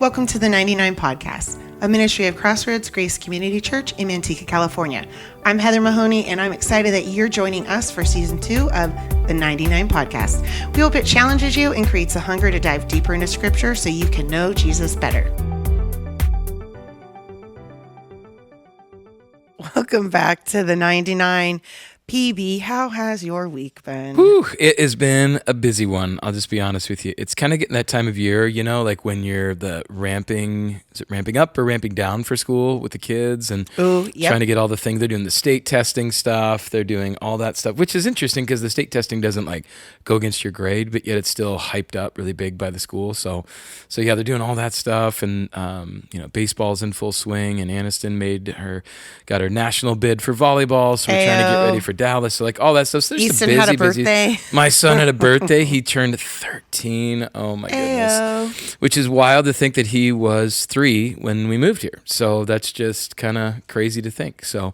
Welcome to the 99 Podcast, a ministry of Crossroads Grace Community Church in Manteca, California. I'm Heather Mahoney, and I'm excited that you're joining us for Season 2 of the 99 Podcast. We hope it challenges you and creates a hunger to dive deeper into Scripture so you can know Jesus better. Welcome back to the 99 PB. How has your week been? Whew, it has been a busy one. I'll just be honest with you. It's kind of getting that time of year, you know, like when you're ramping up or ramping down for school with the kids and trying to get all the things. They're doing the state testing stuff. They're doing all that stuff, which is interesting because the state testing doesn't like go against your grade, but yet it's still hyped up really big by the school. So yeah, they're doing all that stuff. And, baseball's in full swing, and Aniston got her national bid for volleyball. So we're trying to get ready for Dallas, so like all that stuff. So there's Easton had a birthday. My son had a birthday. He turned 13. Oh my goodness. Which is wild to think that he was 3 when we moved here. So that's just kind of crazy to think. So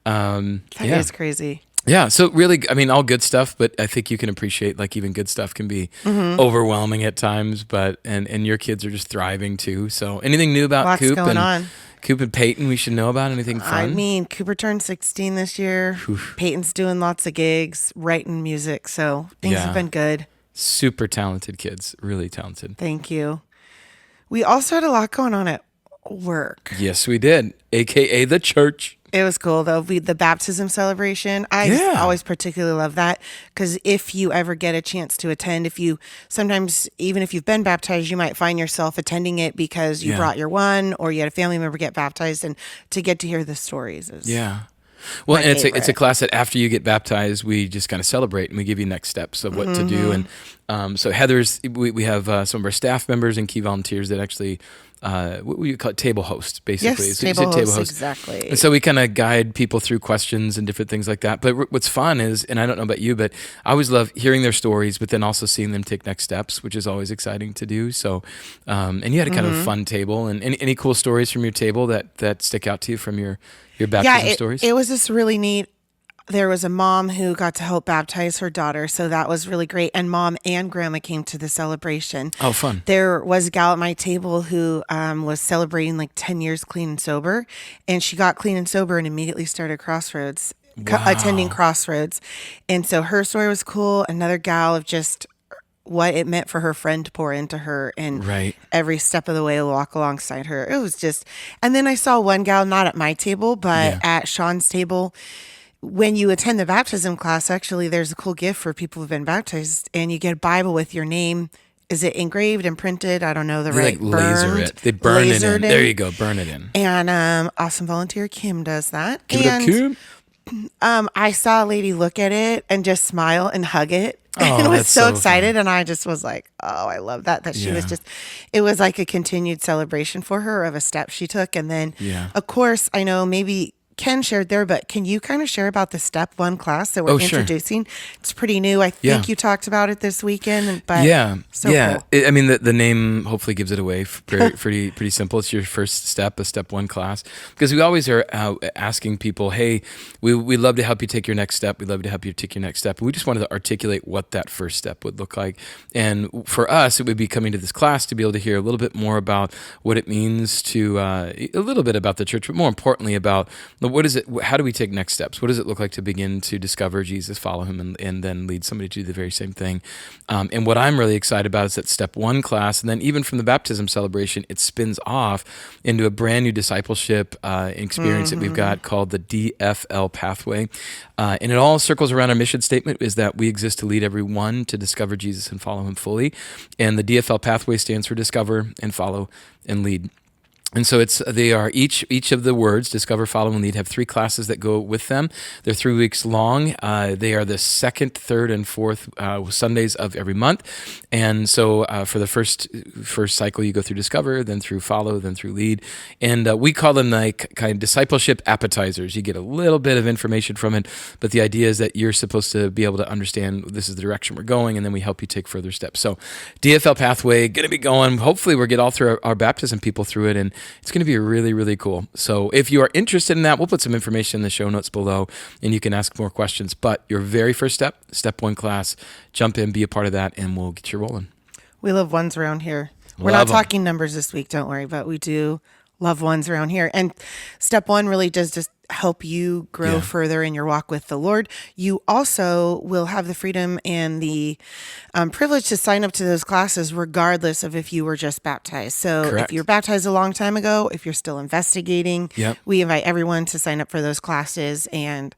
that is crazy. Yeah, so really, I mean, all good stuff, but I think you can appreciate like even good stuff can be overwhelming at times. But and your kids are just thriving too. So anything new about Lots Coop going on. Coop and Peyton we should know about? Anything fun? I mean, Cooper turned 16 this year. Oof. Peyton's doing lots of gigs, writing music, so things have been good. Super talented kids, really talented. Thank you. We also had a lot going on at work. Yes, we did, a.k.a. the church. It was cool, though. The baptism celebration, I always particularly love that because if you ever get a chance to attend, sometimes even if you've been baptized, you might find yourself attending it because you brought your one or you had a family member get baptized, and to get to hear the stories is Well, and it's a class that after you get baptized, we just kind of celebrate and we give you next steps of what to do. And so we have some of our staff members and key volunteers that actually, what we call it, table host, basically. Yes, table host, exactly. And so we kind of guide people through questions and different things like that. But what's fun is, and I don't know about you, but I always love hearing their stories, but then also seeing them take next steps, which is always exciting to do. So, and you had a kind of fun table. And any cool stories from your table that stick out to you from your baptism stories? It was just really neat. There was a mom who got to help baptize her daughter, so that was really great. And mom and grandma came to the celebration. Oh, fun. There was a gal at my table who was celebrating like 10 years clean and sober, and she got clean and sober and immediately started Crossroads, attending Crossroads. And so her story was cool. Another gal of just what it meant for her friend to pour into her and every step of the way walk alongside her. It was just, and then I saw one gal, not at my table, but at Sean's table. When you attend the baptism class, actually, there's a cool gift for people who've been baptized, and you get a Bible with your name. Is it engraved and printed? I don't know the right. Like laser it. They burn it in. There you go. Burn it in. And awesome volunteer Kim does that. Give it up, Kim. I saw a lady look at it and just smile and hug it. Oh, and was so excited. Fun. And I just was like, oh, I love that she was just, it was like a continued celebration for her of a step she took. And then, of course, I know maybe Ken shared there, but can you kind of share about the Step 1 class that we're introducing? Sure. It's pretty new. I think you talked about it this weekend. But cool. I mean, the name hopefully gives it away. Pretty simple. It's your first step, a Step 1 class. Because we always are asking people, hey, we'd love to help you take your next step. We'd love to help you take your next step. And we just wanted to articulate what that first step would look like. And for us, it would be coming to this class to be able to hear a little bit more about what it means to, a little bit about the church, but more importantly about what is it? How do we take next steps? What does it look like to begin to discover Jesus, follow him, and then lead somebody to do the very same thing? And what I'm really excited about is that Step 1 class, and then even from the baptism celebration, it spins off into a brand new discipleship experience that we've got called the DFL Pathway. And it all circles around our mission statement is that we exist to lead everyone to discover Jesus and follow him fully. And the DFL Pathway stands for Discover and Follow and Lead. And so they are each of the words, discover, follow, and lead, have 3 classes that go with them. They're 3 weeks long. They are the second, third, and fourth Sundays of every month. And so for the first cycle, you go through discover, then through follow, then through lead. And we call them like kind of discipleship appetizers. You get a little bit of information from it, but the idea is that you're supposed to be able to understand this is the direction we're going, and then we help you take further steps. So DFL Pathway, going to be going. Hopefully we'll get all through our baptism people through it, and it's going to be really, really cool. So if you are interested in that, we'll put some information in the show notes below, and you can ask more questions. But your very first step, Step 1 class, jump in, be a part of that, and we'll get you rolling. We love ones around here. We're not Love 'em. talking numbers this week, don't worry, but we do love ones around here. And step one really does just help you grow Yeah. further in your walk with the Lord. You also will have the freedom and the privilege to sign up to those classes regardless of if you were just baptized. So Correct. if you're baptized a long time ago, if you're still investigating, Yep. we invite everyone to sign up for those classes. And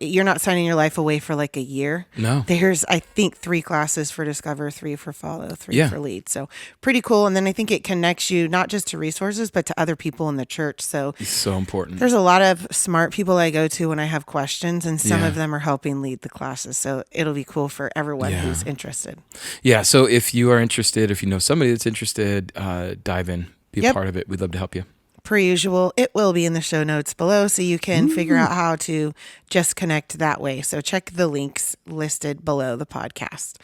you're not signing your life away for like a year. No. There's, I think, 3 classes for Discover, 3 for Follow, 3 Yeah. for Lead. So pretty cool. And then I think it connects you not just to resources, but to other people in the church. So It's so important. there's a lot of smart people I go to when I have questions, and some Yeah. of them are helping lead the classes. So it'll be cool for everyone Yeah. who's interested. Yeah. So if you are interested, if you know somebody that's interested, dive in, be a Yep. part of it. We'd love to help you. Per usual, it will be in the show notes below so you can figure out how to just connect that way. So check the links listed below the podcast.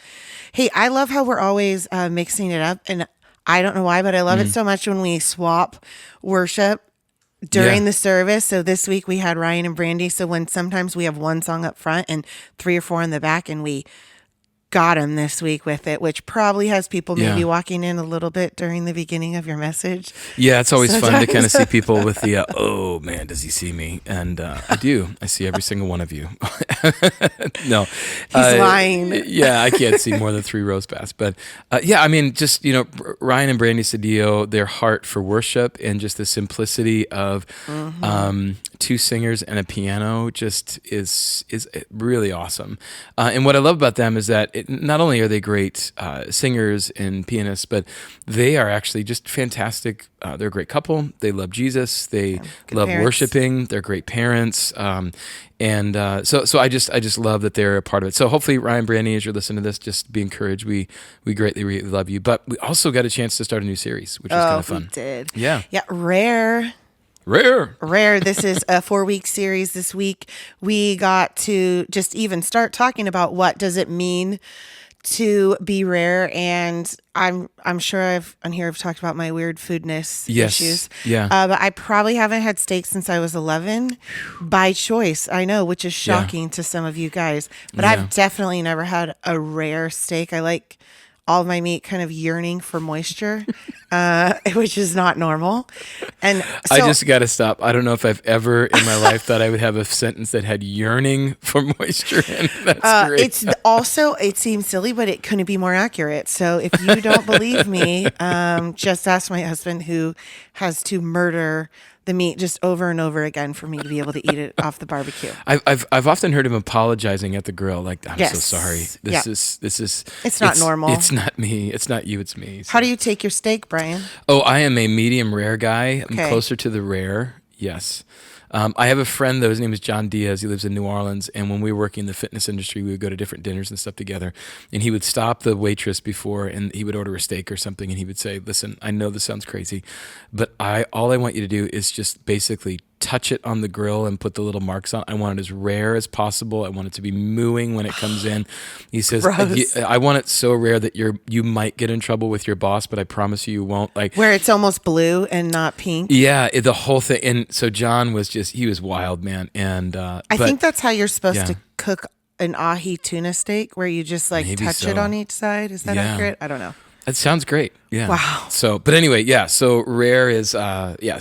Hey, I love how we're always mixing it up. And I don't know why, but I love it so much when we swap worship during Yeah. the service. So this week we had Ryan and Brandy. So when sometimes we have one song up front and 3 or 4 in the back, and we got them this week with it, which probably has people maybe Yeah. walking in a little bit during the beginning of your message. Yeah, it's always fun to Sometimes. kind of see people with the, oh man, does he see me? And I do. I see every single one of you. No. He's lying. Yeah, I can't see more than 3 rows past. But yeah, I mean, just, Ryan and Brandy Cedillo, their heart for worship and just the simplicity of 2 singers and a piano just is really awesome. And what I love about them is that not only are they great singers and pianists, but they are actually just fantastic. They're a great couple. They love Jesus. They love parents. worshiping. They're great parents. And so I just love that they're a part of it. So hopefully, Ryan, Brandy, as you're listening to this, just be encouraged. We greatly really love you. But we also got a chance to start a new series, which is kind of We fun. did. Yeah. Yeah. Rare. This is a 4-week series. This week we got to just even start talking about what does it mean to be rare. And I'm sure I've talked about my weird foodness Yes. issues. Yeah. But I probably haven't had steak since I was 11 by choice. I know, which is shocking to some of you guys, but Yeah. I've definitely never had a rare steak. I like all of my meat kind of yearning for moisture, which is not normal. And so, I just got to stop. I don't know if I've ever in my life thought I would have a sentence that had yearning for moisture in it. That's great. it's also, it seems silly, but it couldn't be more accurate. So if you don't believe me, just ask my husband, who has to murder the meat just over and over again for me to be able to eat it off the barbecue. I've often heard him apologizing at the grill, like, I'm Yes. so sorry. Yeah. This is It's not normal. It's not me. It's not you. It's me. So- How do you take your steak, Brian? Oh, I am a medium rare guy. I'm Okay. closer to the rare. Yes. I have a friend, though. His name is John Diaz. He lives in New Orleans. And when we were working in the fitness industry, we would go to different dinners and stuff together. And he would stop the waitress before and he would order a steak or something. And he would say, listen, I know this sounds crazy, but all I want you to do is just basically touch it on the grill and put the little marks on. I want it as rare as possible. I want it to be mooing when it comes in. He says, Gross. I want it so rare that you might get in trouble with your boss, but I promise you won't. Like, Where it's almost blue and not pink. yeah, the whole thing. And so John was he was wild, man. And I think that's how you're supposed yeah. to cook an ahi tuna steak, where you just like Maybe touch it so. on each side. Is that Yeah. accurate? I don't know. it sounds great. Yeah. Wow. So, but anyway, yeah. So rare is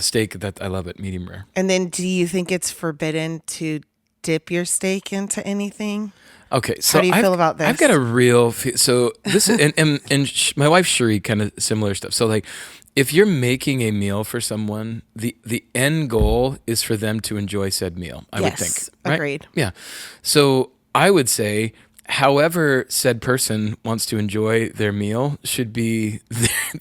steak. That I love it, medium rare. And then do you think it's forbidden to dip your steak into anything? Okay, so How do you feel about this? I've got a real so this is and my wife Cherie kind of similar stuff. So like, if you're making a meal for someone, the end goal is for them to enjoy said meal. I would Yes, think. Right? agreed. Yeah. So I would say, however said person wants to enjoy their meal should be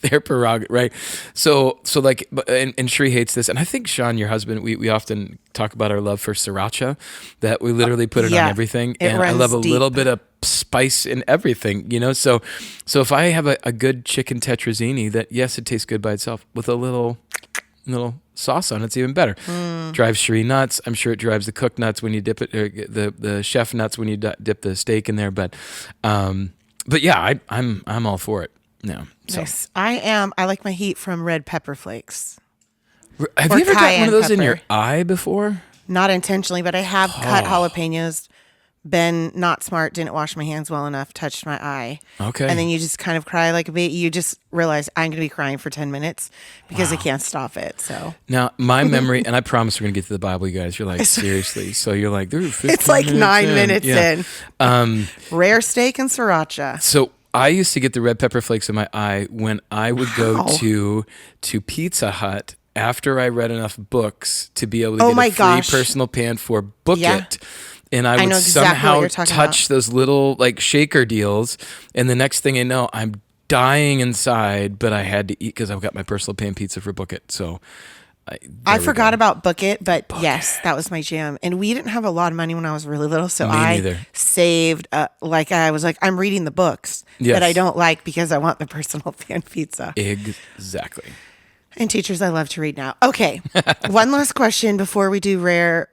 their prerogative, right? So like, and Cherie hates this, and I think Sean, your husband, we often talk about our love for sriracha, that we literally put it yeah, on everything, it and I runs love a deep. little bit of spice in everything, So if I have a good chicken tetrazzini, that yes, it tastes good by itself, with a little sauce on it's even better. Drives Cherie nuts. I'm sure it drives the cook nuts when you dip it, or the chef nuts when you dip the steak in there. But yeah, I'm all for it. Yeah. So Nice. I like my heat from red pepper flakes. have Or you ever got one cayenne of those in pepper. your eye before? Not intentionally, but I have cut jalapenos been not smart, didn't wash my hands well enough, touched my eye. Okay. And then you just kind of cry like a baby. You just realize I'm going to be crying for 10 minutes because I can't stop it. So Now, my memory, and I promise we're going to get to the Bible, you guys. You're like, seriously? So you're like, it's like 9 minutes in. Rare steak and sriracha. So I used to get the red pepper flakes in my eye when I would go to Pizza Hut after I read enough books to be able to get a free personal pan for Book It. And I would somehow touch those little like shaker deals. And the next thing I know, I'm dying inside, but I had to eat because I've got my personal pan pizza for Book It. So I forgot about Book It, but yes, that was my jam. And we didn't have a lot of money when I was really little, so I saved. Like I was like, I'm reading the books that I don't like because I want the personal pan pizza. Exactly. And teachers, I love to read now. Okay, one last question before we do rare.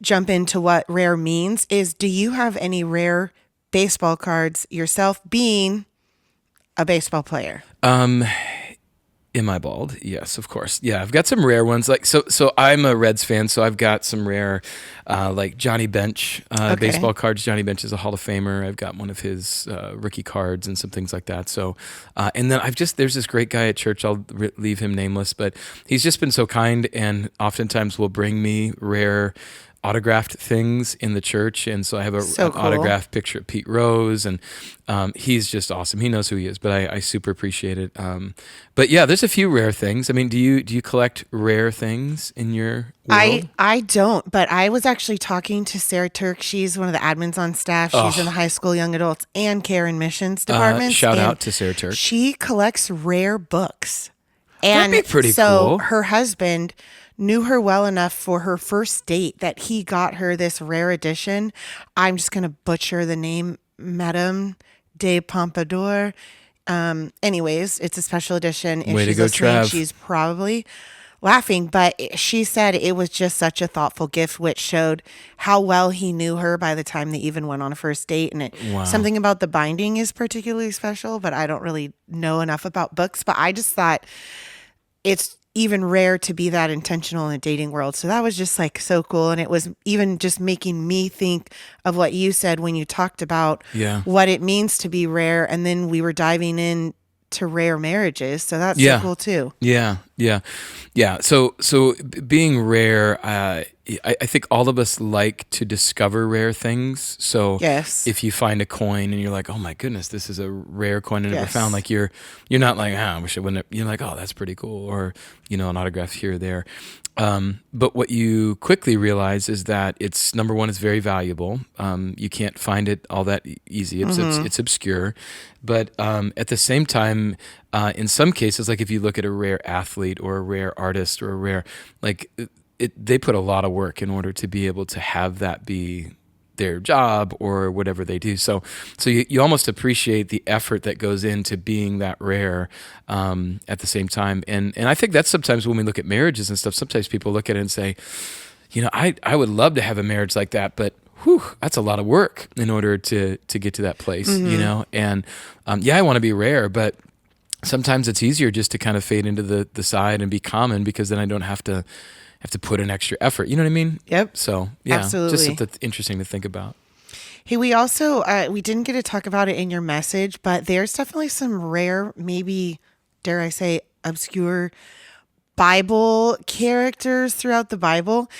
Jump into what rare means. Do you have any rare baseball cards yourself? Being a baseball player. Am I bald? Yes, of course. Yeah, I've got some rare ones. Like so I'm a Reds fan, so I've got some rare, like Johnny Bench baseball cards. Johnny Bench is a Hall of Famer. I've got one of his rookie cards and some things like that. So, and then there's this great guy at church. I'll leave him nameless, but he's just been so kind and oftentimes will bring me rare autographed things in the church, and so I have an autographed picture of Pete Rose, and he's just awesome. He knows who he is, but I super appreciate it. But yeah, there's a few rare things. I mean, do you collect rare things in your world? I don't, but I was actually talking to Sarah Turk. She's one of the admins on staff. She's in the high school young adults and care and missions departments. Shout out to Sarah Turk. She collects rare books. And that'd be pretty cool. So her husband knew her well enough for her first date that he got her this rare edition. I'm just going to butcher the name, Madame de Pompadour. Anyways, it's a special edition. If Way to go, Trav. She's probably laughing, but she said it was just such a thoughtful gift, which showed how well he knew her by the time they even went on a first date. And something about the binding is particularly special, but I don't really know enough about books. But I just thought it's even rare to be that intentional in a dating world. So that was just like so cool. And it was even just making me think of what you said when you talked about what it means to be rare. And then we were diving in to rare marriages. So that's so cool too. Yeah. So being rare, I think all of us like to discover rare things. So if you find a coin and you're like, oh my goodness, this is a rare coin I never found. Like you're not like, I wish I wouldn't. You're like, oh, that's pretty cool. Or, an autograph here or there. But what you quickly realize is that it's, number one, it's very valuable. You can't find it all that easy. It's obscure. But at the same time, in some cases, like if you look at a rare athlete or a rare artist or a rare, like they put a lot of work in order to be able to have that be their job or whatever they do. So you almost appreciate the effort that goes into being that rare at the same time. And I think that's sometimes when we look at marriages and stuff, sometimes people look at it and say, I would love to have a marriage like that, but that's a lot of work in order to get to that place, And I want to be rare, but sometimes it's easier just to kind of fade into the side and be common, because then I don't have to put an extra effort. You know what I mean? Yep. So absolutely. Just something interesting to think about. Hey, we also, we didn't get to talk about it in your message, but there's definitely some rare, maybe, dare I say, obscure Bible characters throughout the Bible.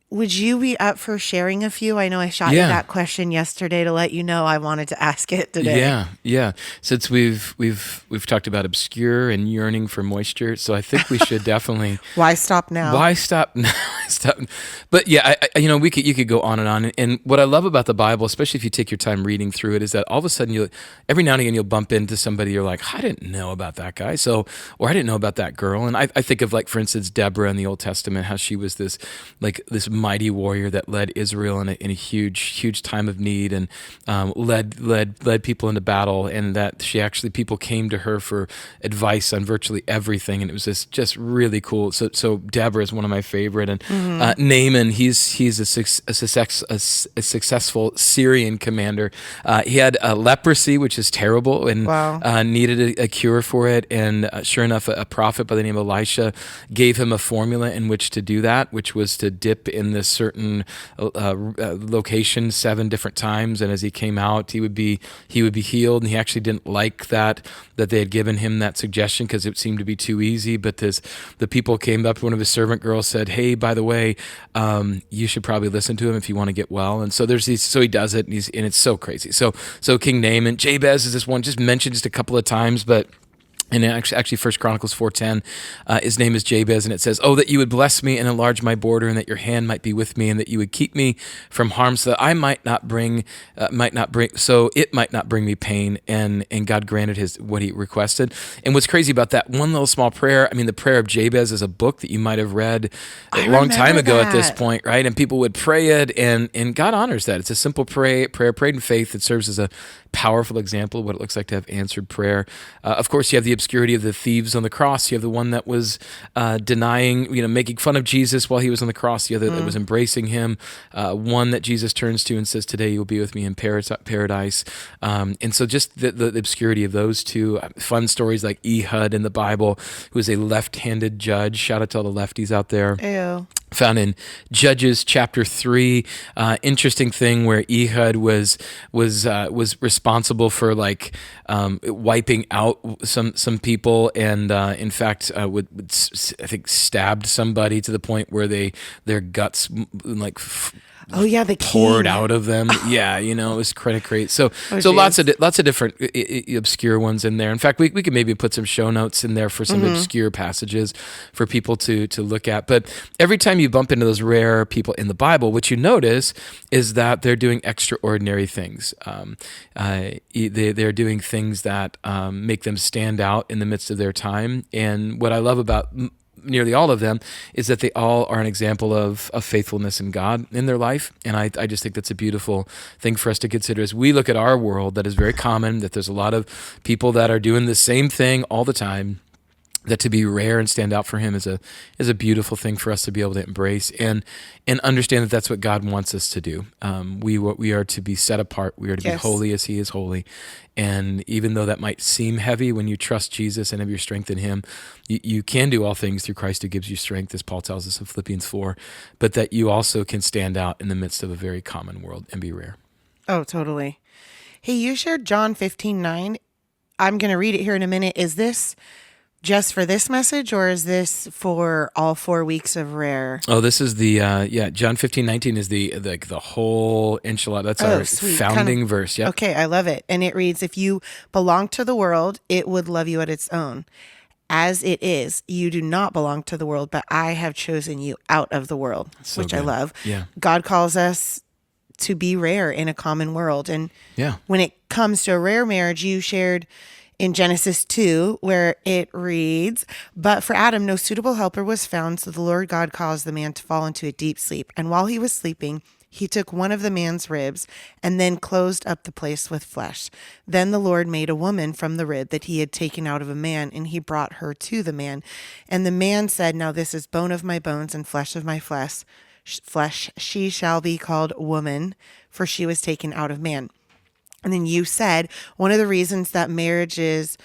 Would you be up for sharing a few? I know I shot you that question yesterday to let you know I wanted to ask it today. Yeah. Since we've talked about obscure and yearning for moisture, so I think we should definitely. Why stop now? Why stop now? But yeah, you could go on and on. And what I love about the Bible, especially if you take your time reading through it, is that all of a sudden every now and again you'll bump into somebody you're like, I didn't know about that guy, or I didn't know about that girl. And I think of, like, for instance, Deborah in the Old Testament, how she was this mighty warrior that led Israel in a huge time of need, and led people into battle, and that people came to her for advice on virtually everything, and it was just really cool. So Deborah is one of my favorite, and Naaman, he's a successful Syrian commander. He had leprosy, which is terrible, and Wow. needed a cure for it. And sure enough, a prophet by the name of Elisha gave him a formula in which to do that, which was to dip in this certain location 7 different times, and as he came out, he would be healed. And he actually didn't like that they had given him that suggestion because it seemed to be too easy. But the people came up, one of his servant girls said, "Hey, by the way, you should probably listen to him if you want to get well." And so so he does it, and it's so crazy. So King Naaman, Jabez is this one just mentioned just a couple of times, but. And actually, 1 Chronicles 4:10, his name is Jabez, and it says, "Oh, that you would bless me and enlarge my border, and that your hand might be with me, and that you would keep me from harm, so that I might not bring me pain." And God granted what he requested. And what's crazy about that one little small prayer? I mean, the prayer of Jabez is a book that you might have read a long time ago at this point, right? And people would pray it, and God honors that. It's a simple prayer prayed in faith that serves as a powerful example of what it looks like to have answered prayer. Of course, you have the obscurity of the thieves on the cross. You have the one that was denying, making fun of Jesus while he was on the cross. The other that was embracing him. One that Jesus turns to and says, "Today you will be with me in paradise." And so just the obscurity of those two. Fun stories like Ehud in the Bible, who is a left-handed judge. Shout out to all the lefties out there. Ew. Found in Judges chapter 3. Interesting thing where Ehud was responsible for wiping out some people, and in fact would I think stabbed somebody to the point where their guts Oh yeah, the poured king. out of them. Yeah, it was credit. So geez. lots of different obscure ones in there. In fact, we could maybe put some show notes in there for some obscure passages for people to look at. But every time you bump into those rare people in the Bible, what you notice is that they're doing extraordinary things. They're doing things that make them stand out in the midst of their time. And what I love about nearly all of them is that they all are an example of faithfulness in God in their life. And I just think that's a beautiful thing for us to consider as we look at our world that is very common, that there's a lot of people that are doing the same thing all the time. That to be rare and stand out for him is a beautiful thing for us to be able to embrace and understand that that's what God wants us to do. We are to be set apart. We are to be holy as he is holy. And even though that might seem heavy, when you trust Jesus and have your strength in him, you can do all things through Christ who gives you strength, as Paul tells us in Philippians 4, but that you also can stand out in the midst of a very common world and be rare. Oh, totally. Hey, you shared John 15:9. I'm going to read it here in a minute. Is this just for this message, or is this for all 4 weeks of rare? Oh, this is the John 15:19 is the whole enchilada. That's our sweet. founding verse. Yep. Okay, I love it. And it reads, "If you belong to the world, it would love you at its own. As it is, you do not belong to the world, but I have chosen you out of the world," So which I good. love. Yeah. God calls us to be rare in a common world. And when it comes to a rare marriage, you shared in Genesis 2, where it reads, "But for Adam, no suitable helper was found, so the Lord God caused the man to fall into a deep sleep. And while he was sleeping, he took one of the man's ribs and then closed up the place with flesh. Then the Lord made a woman from the rib that he had taken out of a man, and he brought her to the man. And the man said, 'Now this is bone of my bones and flesh of my flesh. She shall be called woman, for she was taken out of man.'" And then you said one of the reasons that marriages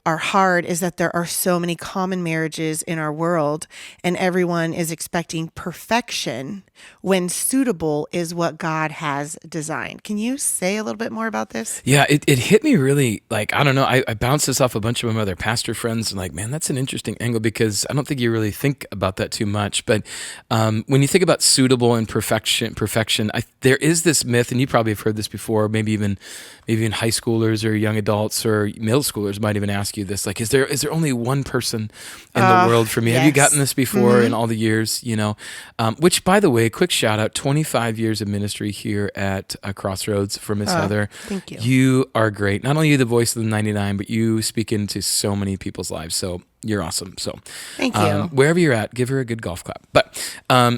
are hard is that there are so many common marriages in our world, and everyone is expecting perfection when suitable is what God has designed. Can you say a little bit more about this? Yeah, it hit me really, I don't know, I bounced this off a bunch of my other pastor friends, and man, that's an interesting angle because I don't think you really think about that too much. But when you think about suitable and perfection, there is this myth, and you probably have heard this before, maybe even high schoolers or young adults or middle schoolers might even ask you this, is there only one person in the world for me? Yes. Have you gotten this before in all the years, which, by the way, quick shout out, 25 years of ministry here at Crossroads for Miss Heather. Thank you. You are great. Not only are you the voice of the 99, but you speak into so many people's lives. So you're awesome. So Thank you. Wherever you're at, give her a good golf clap. But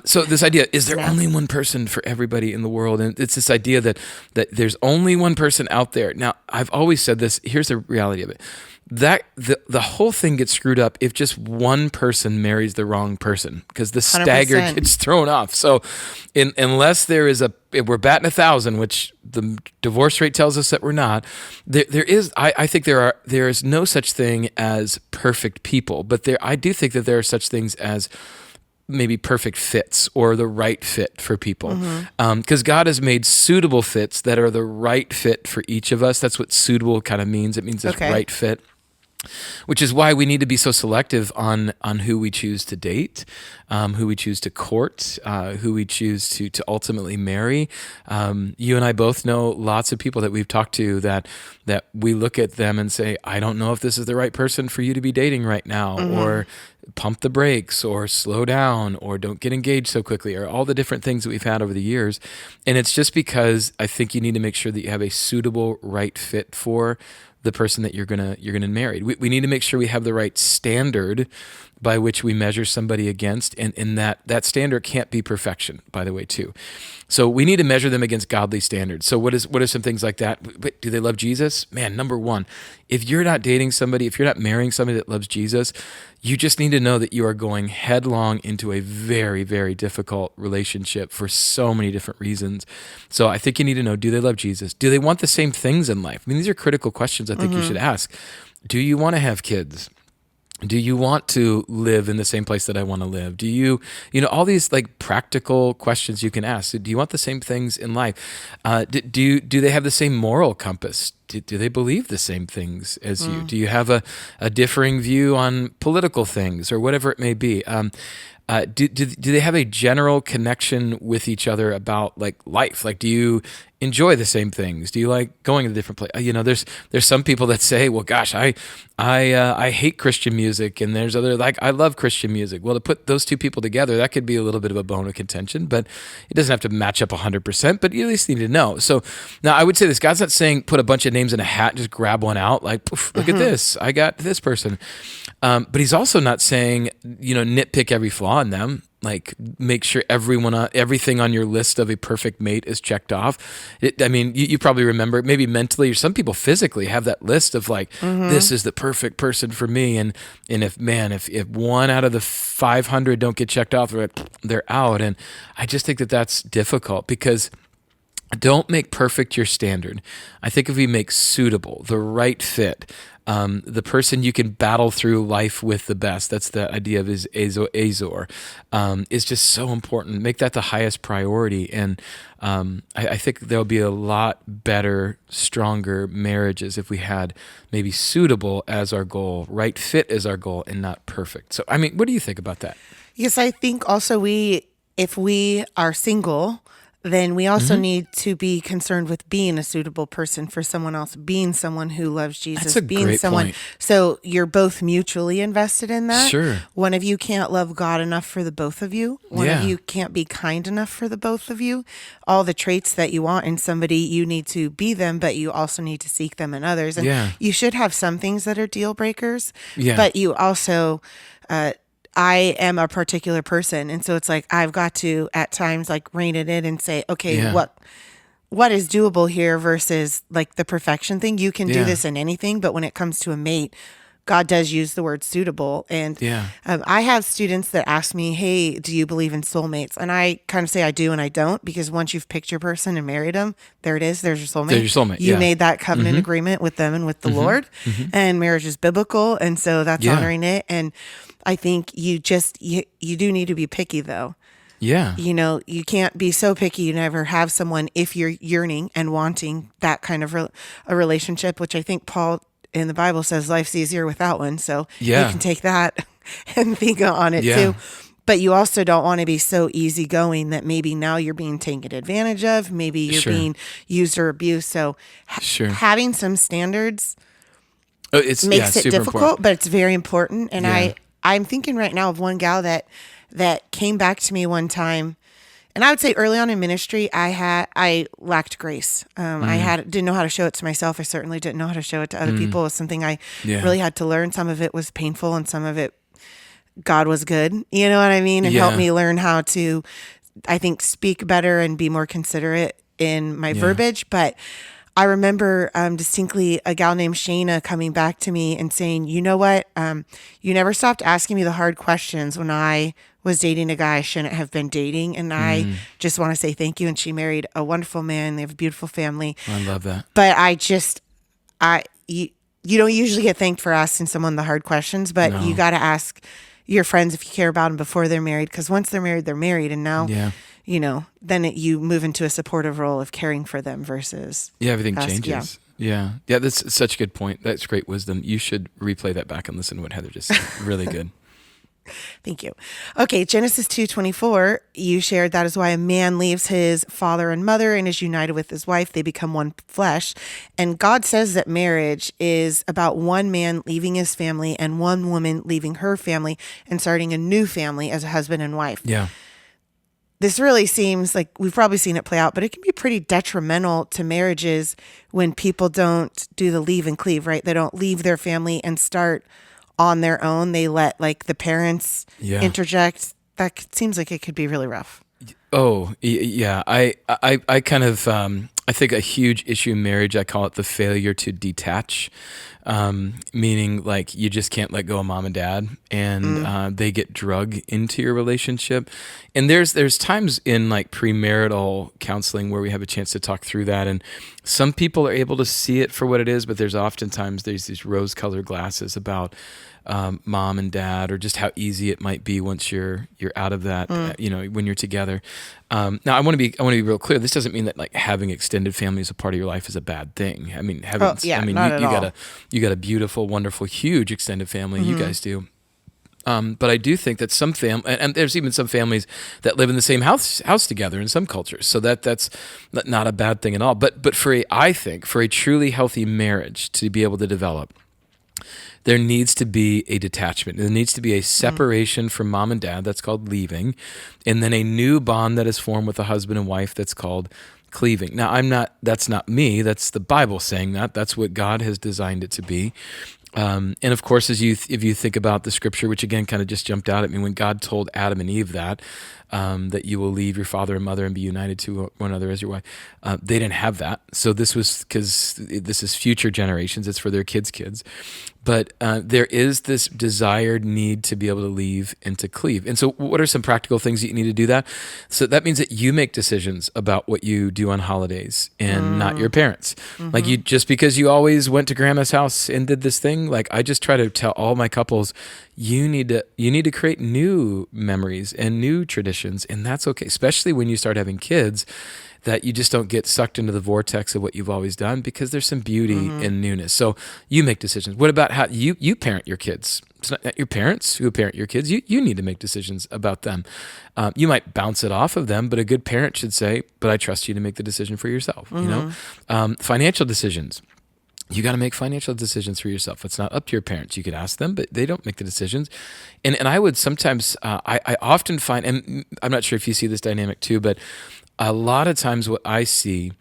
so this idea, is there only one person for everybody in the world? And it's this idea that there's only one person out there. Now, I've always said this. Here's the reality of it. the whole thing gets screwed up if just one person marries the wrong person, because the stagger 100%. gets thrown off. So unless there is if we're batting 1,000, which the divorce rate tells us that we're not, there is, I think there is no such thing as perfect people, but I do think that there are such things as maybe perfect fits or the right fit for people. Because God has made suitable fits that are the right fit for each of us. That's what suitable kind of means. It means this Okay. right fit. Which is why we need to be so selective on who we choose to date, who we choose to court, who we choose to ultimately marry. You and I both know lots of people that we've talked to that we look at them and say, I don't know if this is the right person for you to be dating right now, or pump the brakes, or slow down, or don't get engaged so quickly, or all the different things that we've had over the years. And it's just because I think you need to make sure that you have a suitable right fit for the person that you're gonna marry. We need to make sure we have the right standard by which we measure somebody against, and that standard can't be perfection, by the way, too. So we need to measure them against godly standards. So what are some things like that? But do they love Jesus? Man, number one, if you're not dating somebody, if you're not marrying somebody that loves Jesus, you just need to know that you are going headlong into a very, very difficult relationship for so many different reasons. So I think you need to know, do they love Jesus? Do they want the same things in life? I mean, these are critical questions I think you should ask. Do you want to have kids? Do you want to live in the same place that I want to live? Do you all these like practical questions you can ask. Do you want the same things in life? Do they have the same moral compass? Do they believe the same things as you? Do you have a differing view on political things or whatever it may be? Do they have a general connection with each other about like life? Like, do you enjoy the same things? Do you like going to different places? There's some people that say, well, gosh, I hate Christian music, and there's other like I love Christian music. Well, to put those two people together, that could be a little bit of a bone of contention, but it doesn't have to match up 100%. But you at least need to know. So now I would say this: God's not saying put a bunch of names in a hat and just grab one out. Like, poof, look at this, I got this person. But He's also not saying nitpick every flaw in them. Like, make sure everything on your list of a perfect mate is checked off. You probably remember, maybe mentally or some people physically have that list of like, this is the perfect person for me. And if one out of the 500 don't get checked off, they're out. And I just think that that's difficult, because don't make perfect your standard. I think if we make suitable, the right fit, the person you can battle through life with the best, that's the idea of Azor, is just so important. Make that the highest priority. And I think there'll be a lot better, stronger marriages if we had maybe suitable as our goal, right fit as our goal, and not perfect. So, I mean, what do you think about that? Yes, I think also if we are single, then we also need to be concerned with being a suitable person for someone else, being someone who loves Jesus, That's a being great someone. point. So you're both mutually invested in that. Sure. One of you can't love God enough for the both of you. One Yeah. of you can't be kind enough for the both of you. All the traits that you want in somebody, you need to be them, but you also need to seek them in others. And Yeah. you should have some things that are deal breakers, Yeah. but you also, I am a particular person. And so it's like, I've got to at times like rein it in and say, okay, Yeah. what is doable here versus like the perfection thing. You can do Yeah. this in anything, but when it comes to a mate, God does use the word suitable. And Yeah. I have students that ask me, hey, do you believe in soulmates? And I kind of say I do and I don't, because once you've picked your person and married them, there it is. There's your soulmate. There's your soulmate, You yeah. made that covenant agreement with them and with the Lord. And marriage is biblical. And so that's Yeah. honoring it. And I think you do need to be picky, though. Yeah. You can't be so picky you never have someone if you're yearning and wanting that kind of a relationship, which I think Paul in the Bible says life's easier without one. So Yeah. you can take that and think on it Yeah. too. But you also don't want to be so easygoing that maybe now you're being taken advantage of. Maybe you're Sure. being used or abused. So Sure. having some standards It's makes it super difficult, important. but it's very important. And Yeah. I'm thinking right now of one gal that came back to me one time, and I would say early on in ministry, I lacked grace. I didn't know how to show it to myself. I certainly didn't know how to show it to other people. It was something I Yeah. really had to learn. Some of it was painful, and some of it, God was good. You know what I mean? And Yeah. helped me learn how to, I think, speak better and be more considerate in my verbiage. But I remember distinctly a gal named Shayna coming back to me and saying, you know what? You never stopped asking me the hard questions when I was dating a guy I shouldn't have been dating. And I just want to say thank you. And she married a wonderful man. They have a beautiful family. I love that. But you don't usually get thanked for asking someone the hard questions, but you got to ask your friends if you care about them before they're married. Because once they're married, they're married. And now, Yeah. then you move into a supportive role of caring for them versus. Yeah, everything us. changes. Yeah. Yeah, that's such a good point. That's great wisdom. You should replay that back and listen to what Heather just said. Really good. Thank you. Okay, Genesis 2:24, you shared that is why a man leaves his father and mother and is united with his wife. They become one flesh. And God says that marriage is about one man leaving his family and one woman leaving her family and starting a new family as a husband and wife. Yeah. This really seems like we've probably seen it play out, but it can be pretty detrimental to marriages when people don't do the leave and cleave, right? They don't leave their family and start on their own. They let like the parents interject. That seems like it could be really rough. Oh, yeah. I kind of, I think a huge issue in marriage, I call it the failure to detach, meaning like you just can't let go of mom and dad and they get drug into your relationship. And there's times in like premarital counseling where we have a chance to talk through that. And some people are able to see it for what it is, but there's oftentimes these rose-colored glasses about mom and dad, or just how easy it might be once you're out of that, when you're together. Now, I want to be real clear. This doesn't mean that like having extended family as a part of your life is a bad thing. I mean, not at all. You got a beautiful, wonderful, huge extended family. You guys do. But I do think that some and there's even some families that live in the same house together in some cultures. So that's not a bad thing at all. But I think for a truly healthy marriage to be able to develop, there needs to be a detachment. There needs to be a separation from mom and dad. That's called leaving. And then a new bond that is formed with a husband and wife. That's called cleaving. Now, that's not me. That's the Bible saying that. That's what God has designed it to be. And of course, if you think about the scripture, which again kind of just jumped out at me, when God told Adam and Eve that you will leave your father and mother and be united to one another as your wife, they didn't have that. So this was because this is future generations. It's for their kids. But there is this desired need to be able to leave and to cleave. And so what are some practical things that you need to do that? So that means that you make decisions about what you do on holidays and not your parents. Like just because you always went to grandma's house and did this thing, like I just try to tell all my couples, you need to create new memories and new traditions. And that's okay, especially when you start having kids, that you just don't get sucked into the vortex of what you've always done, because there's some beauty in newness. So you make decisions. What about how you parent your kids? It's not your parents who parent your kids. You need to make decisions about them. You might bounce it off of them, but a good parent should say, but I trust you to make the decision for yourself. Financial decisions. You got to make financial decisions for yourself. It's not up to your parents. You could ask them, but they don't make the decisions. And I would sometimes, I often find, and I'm not sure if you see this dynamic too, but a lot of times what I see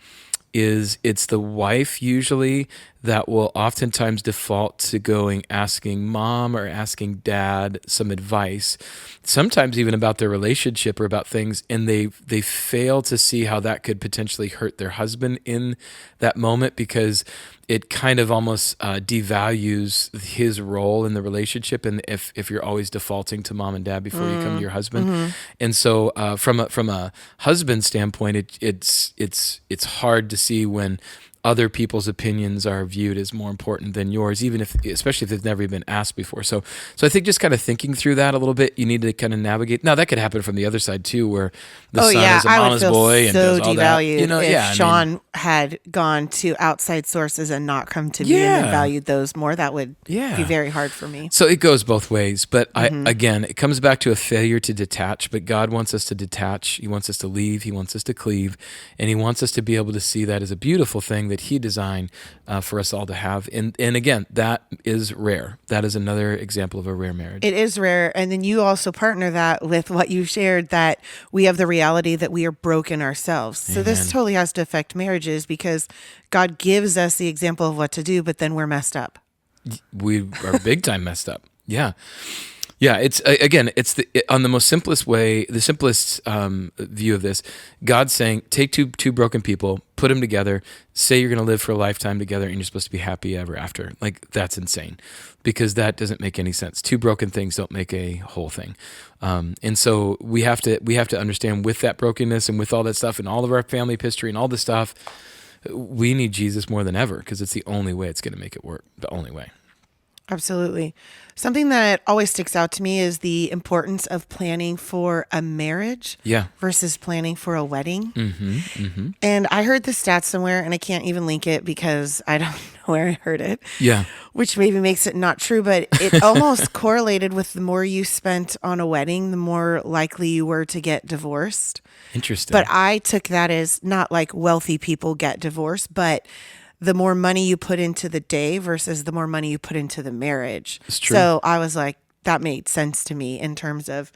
is it's the wife usually that will oftentimes default to asking mom or asking dad some advice, sometimes even about their relationship or about things, and they fail to see how that could potentially hurt their husband in that moment, because it kind of almost devalues his role in the relationship, and if you're always defaulting to mom and dad before you come to your husband. And so from a husband standpoint, it's hard to see when other people's opinions are viewed as more important than yours, especially if they've never been asked before. So I think just kind of thinking through that a little bit, you need to kind of navigate. Now that could happen from the other side too, where the son is a mama's boy and does all that. If Sean had gone to outside sources and not come to me and valued those more, that would be very hard for me. So it goes both ways, but again, it comes back to a failure to detach. But God wants us to detach. He wants us to leave. He wants us to cleave, and He wants us to be able to see that as a beautiful thing that He designed for us all to have. And again, that is rare. That is another example of a rare marriage. It is rare. And then you also partner that with what you shared, that we have the reality that we are broken ourselves. So this totally has to affect marriages, because God gives us the example of what to do, but then we're messed up. We are big time messed up. Yeah. Yeah, it's on the simplest view of this, God's saying, take two broken people, put them together, say you're going to live for a lifetime together, and you're supposed to be happy ever after. Like, that's insane, because that doesn't make any sense. Two broken things don't make a whole thing. And so we have to understand, with that brokenness and with all that stuff and all of our family history and all this stuff, we need Jesus more than ever, because it's the only way it's going to make it work. The only way. Absolutely. Something that always sticks out to me is the importance of planning for a marriage versus planning for a wedding. And I heard the stats somewhere, and I can't even link it because I don't know where I heard it. Yeah. Which maybe makes it not true, but it almost correlated with the more you spent on a wedding, the more likely you were to get divorced. Interesting. But I took that as not like wealthy people get divorced, but the more money you put into the day versus the more money you put into the marriage. It's true. So I was like, that made sense to me in terms of,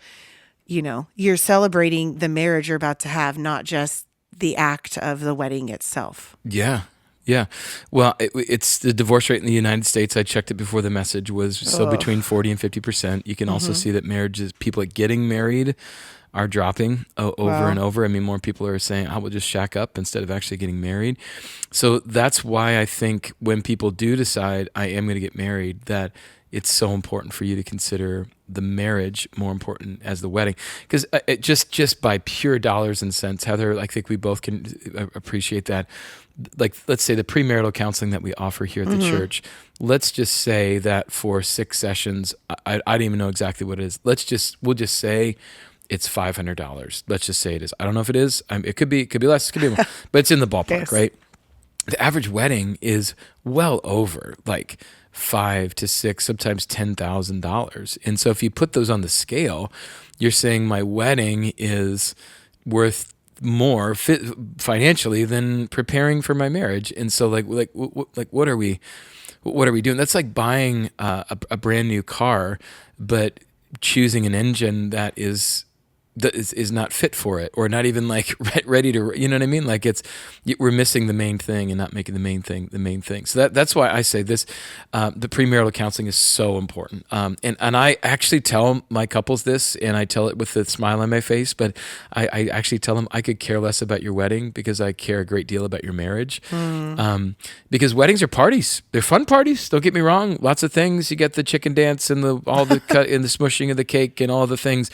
you're celebrating the marriage you're about to have, not just the act of the wedding itself. Yeah. Yeah. Well, it's the divorce rate in the United States. I checked it before the message, was still between 40 and 50%. You can also see that marriages, people getting married are dropping over and over. I mean, more people are saying, I will just shack up instead of actually getting married. So that's why I think when people do decide, I am going to get married, that it's so important for you to consider the marriage more important as the wedding. Because just by pure dollars and cents, Heather, I think we both can appreciate that. Like, let's say the premarital counseling that we offer here at the church, let's just say that for 6 sessions, I don't even know exactly what it is. We'll just say it's $500. Let's just say it is. I don't know if it is. It could be less, it could be more, but it's in the ballpark, Yes. right? The average wedding is well over like $5,000 to $6,000, sometimes $10,000. And so if you put those on the scale, you're saying my wedding is worth more financially than preparing for my marriage. And so like what are we doing? That's like buying a brand new car, but choosing an engine that is not fit for it, or not even like ready to, you know what I mean? Like we're missing the main thing and not making the main thing the main thing. So that's why I say this, the premarital counseling is so important. And I actually tell my couples this, and I tell it with a smile on my face, but I actually tell them, I could care less about your wedding because I care a great deal about your marriage. Because weddings are parties. They're fun parties. Don't get me wrong. Lots of things. You get the chicken dance and all the cut and the smushing of the cake and all the things.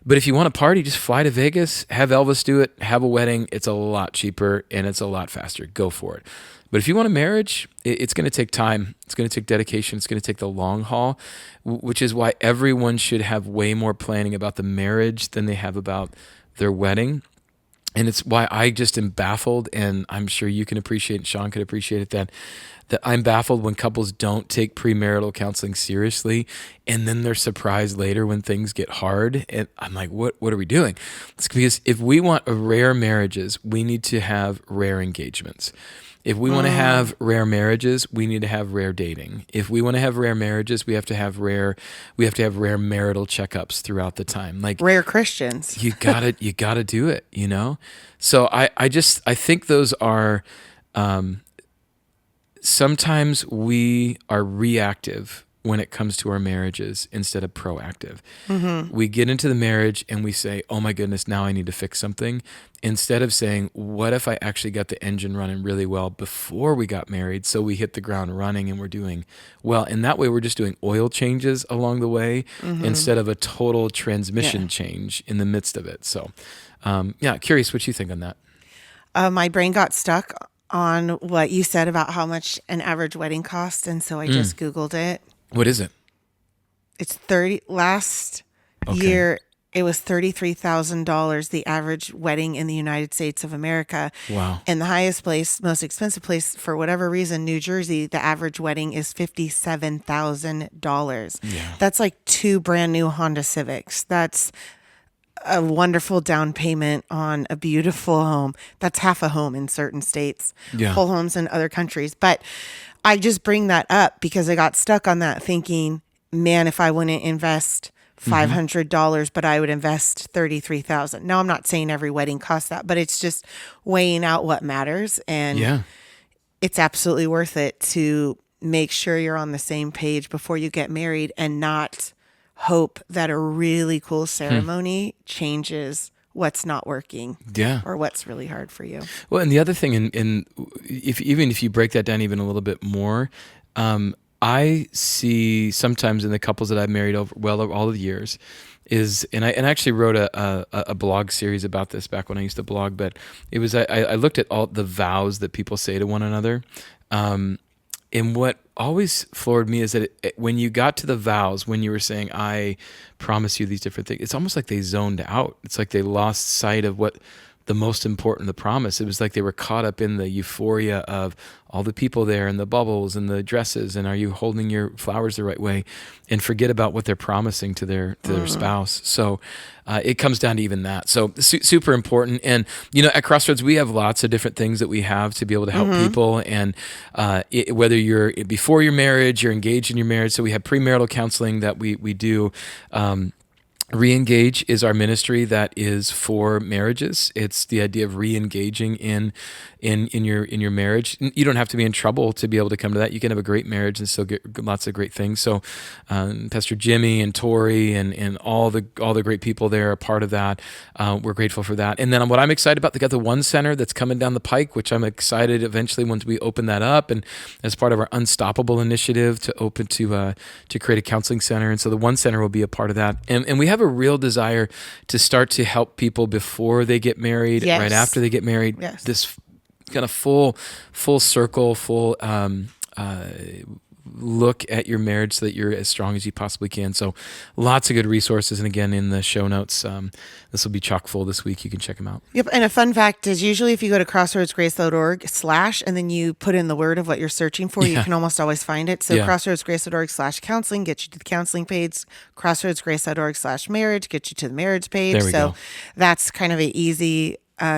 But if you want a party, just fly to Vegas, have Elvis do it, have a wedding. It's a lot cheaper and it's a lot faster. Go for it. But if you want a marriage, it's going to take time. It's going to take dedication. It's going to take the long haul, which is why everyone should have way more planning about the marriage than they have about their wedding. And it's why I just am baffled, and I'm sure you can appreciate it, Sean could appreciate it, that I'm baffled when couples don't take premarital counseling seriously, and then they're surprised later when things get hard. And I'm like, what are we doing? It's because if we want rare marriages, we need to have rare engagements. If we want to have rare marriages, we need to have rare dating. If we want to have rare marriages, we have to have rare marital checkups throughout the time. Like rare Christians. you gotta do it, you know? So I think those are, sometimes we are reactive when it comes to our marriages instead of proactive. We get into the marriage and we say, oh my goodness, now I need to fix something. Instead of saying, what if I actually got the engine running really well before we got married, so we hit the ground running and we're doing well. And that way we're just doing oil changes along the way instead of a total transmission change in the midst of it. So curious what you think on that. My brain got stuck on what you said about how much an average wedding costs, and so I just Googled it. What is it? It's last year it was $33,000, the average wedding in the United States of America. Wow. And the highest place, most expensive place, for whatever reason, New Jersey, the average wedding is $57,000. Yeah. That's like 2 brand new Honda Civics. That's a wonderful down payment on a beautiful home. That's half a home in certain states, whole homes in other countries. But I just bring that up because I got stuck on that thinking, man, if I wouldn't invest $500, but I would invest $33,000. Now, I'm not saying every wedding costs that, but it's just weighing out what matters. And it's absolutely worth it to make sure you're on the same page before you get married and not hope that a really cool ceremony changes what's not working Yeah. or what's really hard for you. Well, and the other thing, even if you break that down even a little bit more, I see sometimes in the couples that I've married over all the years and I actually wrote a blog series about this back when I used to blog, but it was I looked at all the vows that people say to one another, and what always floored me is that when you got to the vows, when you were saying, I promise you these different things, it's almost like they zoned out. It's like they lost sight of what the most important, the promise. It was like they were caught up in the euphoria of all the people there and the bubbles and the dresses and are you holding your flowers the right way, and forget about what they're promising to their spouse. So it comes down to even that. So super important. And at Crossroads we have lots of different things that we have to be able to help people. And whether you're before your marriage, you're engaged in your marriage. So we have premarital counseling that we do. Reengage is our ministry that is for marriages. It's the idea of reengaging in your marriage. You don't have to be in trouble to be able to come to that. You can have a great marriage and still get lots of great things. So Pastor Jimmy and Tori and all the great people there are part of that. We're grateful for that. And then what I'm excited about, they got the One Center that's coming down the pike, which I'm excited eventually once we open that up, and as part of our Unstoppable initiative to open to create a counseling center. And so the One Center will be a part of that. And we have a real desire to start to help people before they get married, Yes. right after they get married. Yes. This kind of full circle, look at your marriage so that you're as strong as you possibly can. So lots of good resources. And again, in the show notes, this will be chock full this week. You can check them out. Yep. And a fun fact is usually if you go to crossroadsgrace.org / and then you put in the word of what you're searching for, you can almost always find it. So crossroadsgrace.org /counseling gets you to the counseling page. Crossroadsgrace.org /marriage gets you to the marriage page. There we go. That's kind of an easy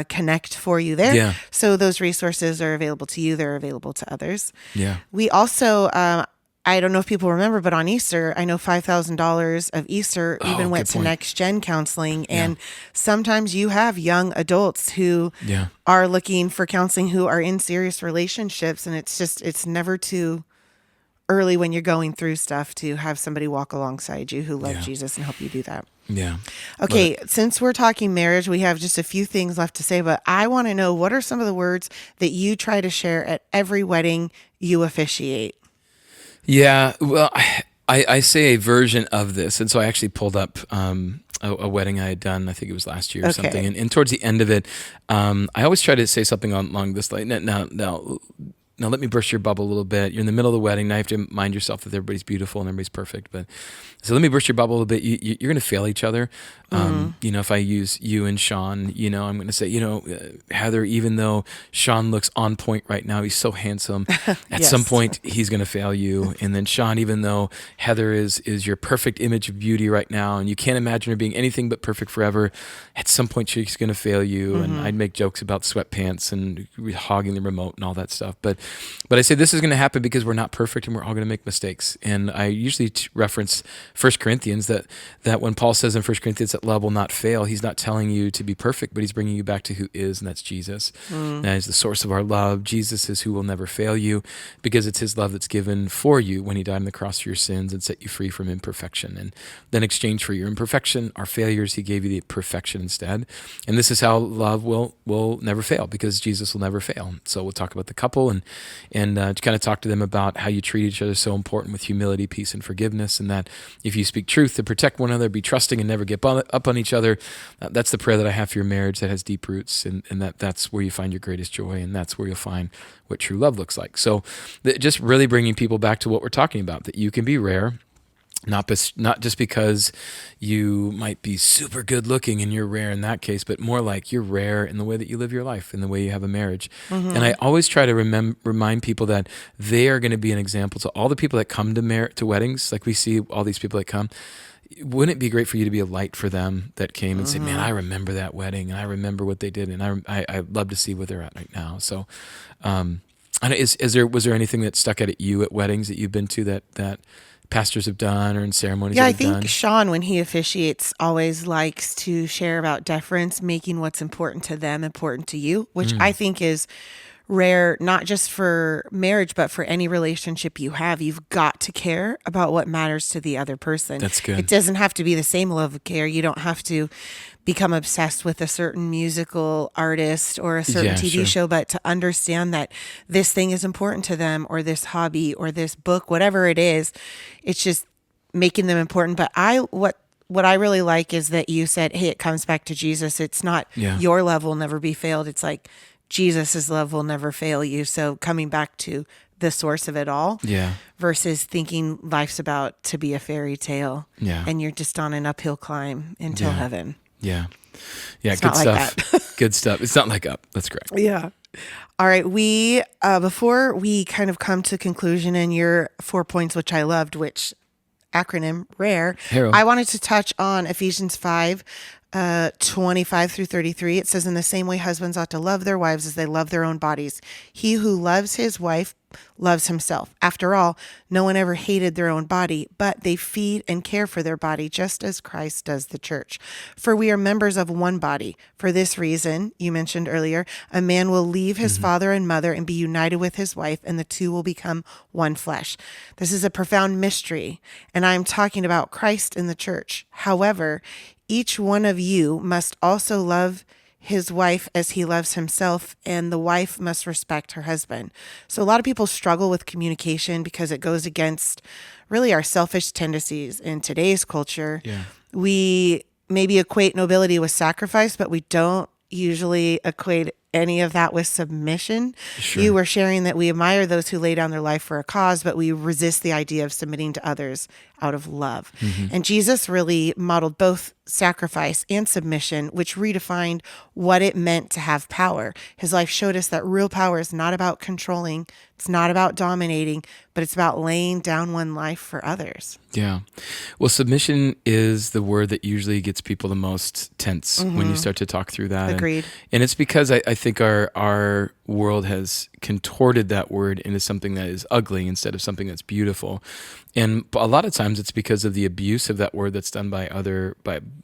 connect for you there. Yeah. So those resources are available to you. They're available to others. Yeah. We also, I don't know if people remember, but on Easter, I know $5,000 of Easter even went to Next Gen Counseling. And sometimes you have young adults who are looking for counseling, who are in serious relationships. And it's never too early when you're going through stuff to have somebody walk alongside you who loves Jesus and help you do that. Yeah. Okay, since we're talking marriage, we have just a few things left to say, but I want to know, what are some of the words that you try to share at every wedding you officiate? Yeah, well, I say a version of this, and so I actually pulled up a wedding I had done, I think it was last year or something, and towards the end of it, I always try to say something along this line. Now let me burst your bubble a little bit. You're in the middle of the wedding. Now you have to remind yourself that everybody's beautiful and everybody's perfect. But so let me burst your bubble a little bit. You're going to fail each other. If I use you and Sean, I'm going to say, Heather, even though Sean looks on point right now, he's so handsome. At some point, he's going to fail you. And then Sean, even though Heather is your perfect image of beauty right now, and you can't imagine her being anything but perfect forever, at some point she's going to fail you. And I'd make jokes about sweatpants and hogging the remote and all that stuff. But I say this is going to happen because we're not perfect and we're all going to make mistakes. And I usually reference 1 Corinthians that when Paul says in 1 Corinthians that love will not fail, he's not telling you to be perfect, but he's bringing you back to who is, and that's Jesus. That is the source of our love. Jesus is who will never fail you because it's his love that's given for you when he died on the cross for your sins and set you free from imperfection. And then in exchange for your imperfection, our failures, he gave you the perfection instead. And this is how love will never fail, because Jesus will never fail. So we'll talk about the couple and to kind of talk to them about how you treat each other is so important with humility, peace, and forgiveness, and that if you speak truth to protect one another, be trusting and never get up on each other, that's the prayer that I have for your marriage that has deep roots, and that's where you find your greatest joy, and that's where you'll find what true love looks like. So just really bringing people back to what we're talking about, that you can be rare, not just because you might be super good looking and you're rare in that case, but more like you're rare in the way that you live your life, in the way you have a marriage. And I always try to remind people that they are going to be an example to all the people that come to weddings. Like we see all these people that come. Wouldn't it be great for you to be a light for them that came and say, man, I remember that wedding and I remember what they did, and I'd love to see where they're at right now. So was there anything that stuck out at you at weddings that you've been to that pastors have done or in ceremonies? Yeah, I think Sean, when he officiates, always likes to share about deference, making what's important to them important to you, which I think is rare, not just for marriage, but for any relationship you have. You've got to care about what matters to the other person. That's good. It doesn't have to be the same level of care. You don't have to become obsessed with a certain musical artist or a certain Yeah, TV sure. show, but to understand that this thing is important to them, or this hobby or this book, whatever it is, it's just making them important. But what I really like is that you said, hey, it comes back to Jesus. It's not Yeah. your love will never be failed. It's like Jesus's love will never fail you. So coming back to the source of it all, Yeah. versus thinking life's about to be a fairy tale, Yeah. and you're just on an uphill climb until Yeah. heaven. Yeah. Yeah. It's Good not like stuff. that. Good stuff. It's not like up. That's correct. Yeah. All right. We before we kind of come to conclusion and your 4 points, which I loved, which acronym rare, Hero. I wanted to touch on Ephesians 5. 25 through 33, it says, in the same way, husbands ought to love their wives as they love their own bodies. He who loves his wife loves himself. After all, no one ever hated their own body, but they feed and care for their body just as Christ does the church. For we are members of one body. For this reason, you mentioned earlier, a man will leave his father and mother and be united with his wife, and the two will become one flesh. This is a profound mystery, and I am talking about Christ in the church. However, each one of you must also love his wife as he loves himself, and the wife must respect her husband. So a lot of people struggle with communication because it goes against really our selfish tendencies in today's culture. Yeah. We maybe equate nobility with sacrifice, but we don't usually equate any of that with submission. Sure. You were sharing that we admire those who lay down their life for a cause, but we resist the idea of submitting to others out of love. And Jesus really modeled both sacrifice and submission, which redefined what it meant to have power. His life showed us that real power is not about controlling, it's not about dominating, but it's about laying down one life for others. Yeah. Well, submission is the word that usually gets people the most tense when you start to talk through that. Agreed. And it's because I think our world has contorted that word into something that is ugly instead of something that's beautiful. And a lot of times it's because of the abuse of that word that's done by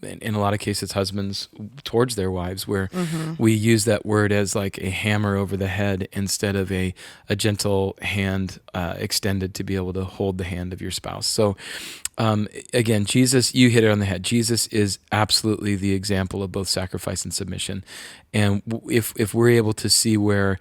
in a lot of cases, husbands towards their wives, where we use that word as like a hammer over the head instead of a gentle hand extended to be able to hold the hand of your spouse. So again, Jesus, you hit it on the head. Jesus is absolutely the example of both sacrifice and submission. And if we're able to see where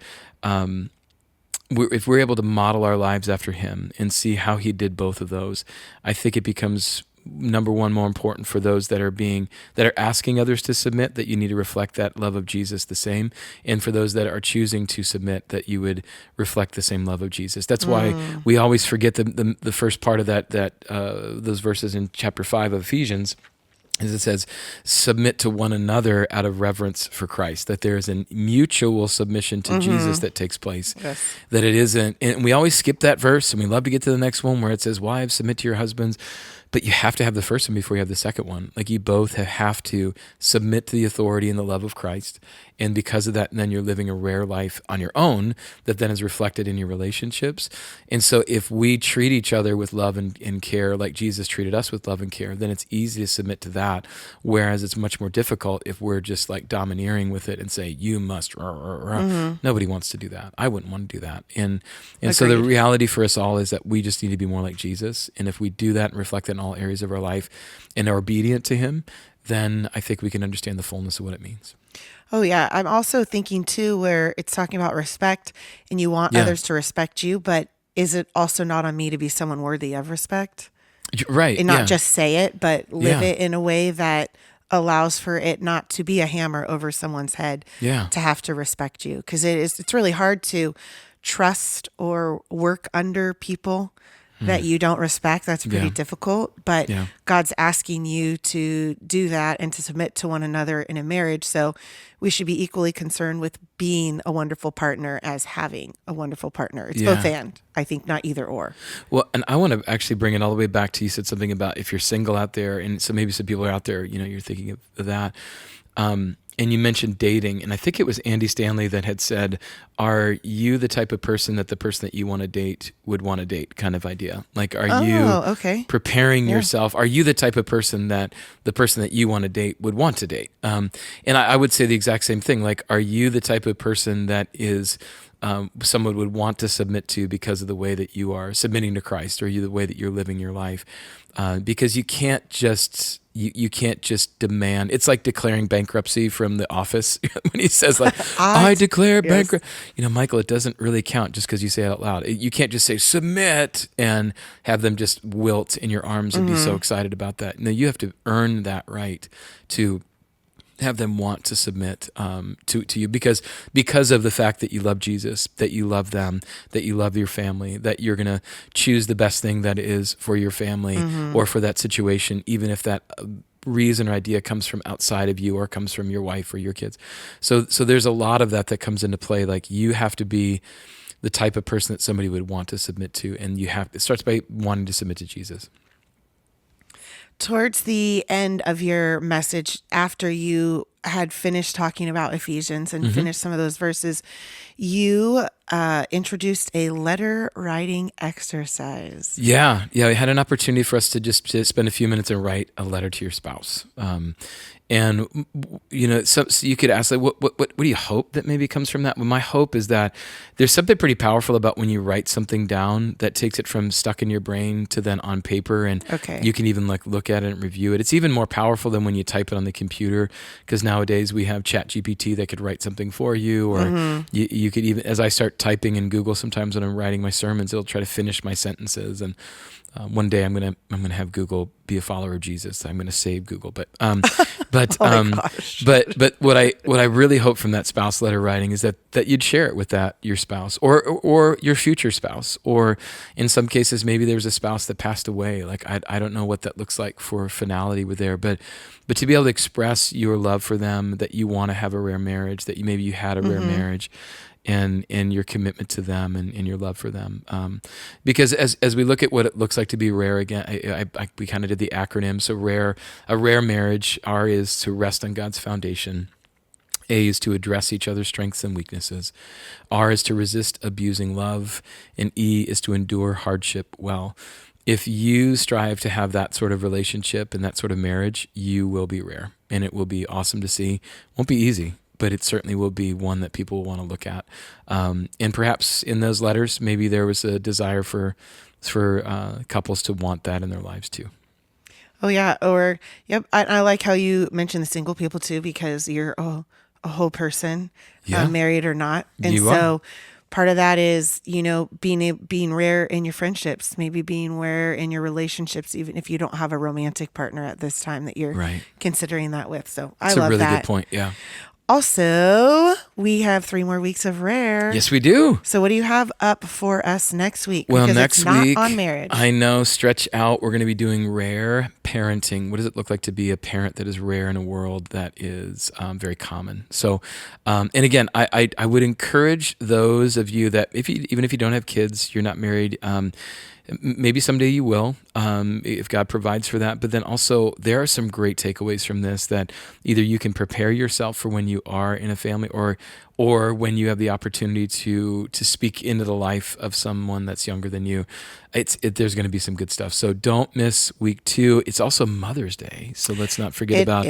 if we're able to model our lives after him and see how he did both of those, I think it becomes number one more important for those that are asking others to submit, that you need to reflect that love of Jesus the same, and for those that are choosing to submit, that you would reflect the same love of Jesus. That's why we always forget the first part of that those verses in chapter 5 of Ephesians. As it says, submit to one another out of reverence for Christ, that there is a mutual submission to Jesus that takes place. Yes. That it isn't, and we always skip that verse, and we love to get to the next one where it says, wives, submit to your husbands. But you have to have the first one before you have the second one. Like, you both have to submit to the authority and the love of Christ. And because of that, then you're living a rare life on your own that then is reflected in your relationships. And so if we treat each other with love and care like Jesus treated us with love and care, then it's easy to submit to that. Whereas it's much more difficult if we're just like domineering with it and say, you must. Nobody wants to do that. I wouldn't want to do that. And so the Agreed. reality for us all is that we just need to be more like Jesus. And if we do that and reflect that in all areas of our life and are obedient to him, then I think we can understand the fullness of what it means. Oh, yeah. I'm also thinking, too, where it's talking about respect and you want Yeah. others to respect you, but is it also not on me to be someone worthy of respect? Right. And not yeah. just say it, but live Yeah. it in a way that allows for it not to be a hammer over someone's head Yeah. to have to respect you. Because it's really hard to trust or work under people that you don't respect. That's pretty Yeah. difficult, but Yeah. God's asking you to do that and to submit to one another in a marriage. So we should be equally concerned with being a wonderful partner as having a wonderful partner. It's both Yeah. and, I think, not either or. Well, and I want to actually bring it all the way back to, you said something about if you're single out there, and so maybe some people are out there, you're thinking of that. And you mentioned dating, and I think it was Andy Stanley that had said, are you the type of person that the person that you want to date would want to date, kind of idea? Like, are you okay. preparing yourself? Are you the type of person that the person that you want to date would want to date? And I would say the exact same thing. Like, are you the type of person that is someone would want to submit to because of the way that you are submitting to Christ, or the way that you're living your life. Because you can't just you can't just demand. It's like declaring bankruptcy from The Office when he says like, "I declare bankrupt." Michael, it doesn't really count just because you say it out loud. You can't just say submit and have them just wilt in your arms and be so excited about that. No, you have to earn that right to have them want to submit to you because of the fact that you love Jesus, that you love them, that you love your family, that you're going to choose the best thing that is for your family or for that situation, even if that reason or idea comes from outside of you or comes from your wife or your kids. So there's a lot of that comes into play. Like, you have to be the type of person that somebody would want to submit to, and it starts by wanting to submit to Jesus. Towards the end of your message, after you had finished talking about Ephesians and finished some of those verses, you introduced a letter writing exercise. Yeah. We had an opportunity for us to spend a few minutes and write a letter to your spouse. And so you could ask, like, what do you hope that maybe comes from that? Well, my hope is that there's something pretty powerful about when you write something down that takes it from stuck in your brain to then on paper, and you can even like look at it and review it. It's even more powerful than when you type it on the computer, because nowadays we have ChatGPT that could write something for you, or you could even, as I start typing in Google, sometimes when I'm writing my sermons, it'll try to finish my sentences. And one day I'm gonna have Google be a follower of Jesus. I'm gonna save Google, but what I really hope from that spouse letter writing is that you'd share it with your spouse or your future spouse, or in some cases maybe there's a spouse that passed away. Like, I don't know what that looks like for finality with there, but to be able to express your love for them, that you want to have a rare marriage, that you had a rare marriage. And your commitment to them and your love for them. Because as we look at what it looks like to be rare, again, we kind of did the acronym. So a rare marriage, R is to rest on God's foundation. A is to address each other's strengths and weaknesses. R is to resist abusing love. And E is to endure hardship well. If you strive to have that sort of relationship and that sort of marriage, you will be rare. And it will be awesome to see. Won't be easy, but it certainly will be one that people will want to look at. And perhaps in those letters, maybe there was a desire for couples to want that in their lives too. Oh yeah, or yep. I like how you mentioned the single people too, because you're a whole person, married or not, and part of that is being rare in your friendships, maybe being rare in your relationships, even if you don't have a romantic partner at this time that you're considering that with. So I love that. That's a really good point. Yeah. Also, we have 3 more weeks of Rare. Yes, we do. So what do you have up for us next week? Well, because next it's not week, on marriage. I know, stretch out. We're going to be doing Rare Parenting. What does it look like to be a parent that is rare in a world that is very common? So, and again, I would encourage those of you that even if you don't have kids, you're not married, maybe someday you will, if God provides for that. But then also, there are some great takeaways from this that either you can prepare yourself for when you are in a family, or when you have the opportunity to speak into the life of someone that's younger than you. There's going to be some good stuff. So don't miss week 2. It's also Mother's Day, so let's not forget about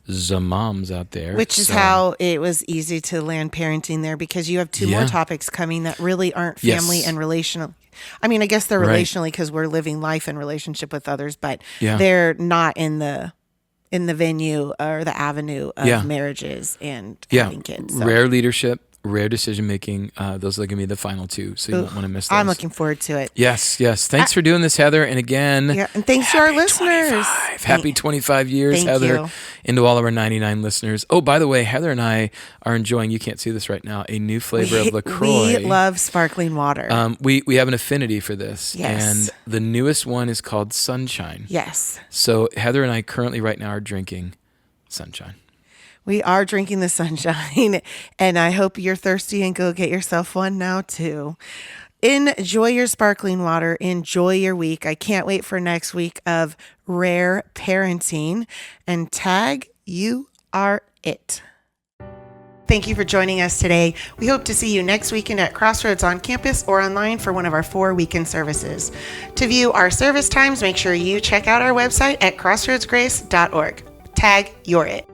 the moms out there. Which is how it was easy to land parenting there, because you have 2 more topics coming that really aren't family and relational. I mean, I guess they're relationally because we're living life in relationship with others, but they're not in the venue or the avenue of marriages and having kids. So. Rare leadership, rare decision making. Those are going to be the final 2, so you won't want to miss those. I'm looking forward to it. Yes. Thanks for doing this, Heather. And again, and thanks to our listeners. Happy 25 years, Thank Heather. you. And to all of our 99 listeners. Oh, by the way, Heather and I are enjoying, you can't see this right now, a new flavor of LaCroix. We love sparkling water. We have an affinity for this. Yes. And the newest one is called Sunshine. Yes. So Heather and I currently right now are drinking Sunshine. We are drinking the Sunshine, and I hope you're thirsty and go get yourself one now too. Enjoy your sparkling water. Enjoy your week. I can't wait for next week of Rare Parenting, and tag, you are it. Thank you for joining us today. We hope to see you next weekend at Crossroads on campus or online for one of our 4 weekend services. To view our service times, make sure you check out our website at crossroadsgrace.org. Tag, you're it.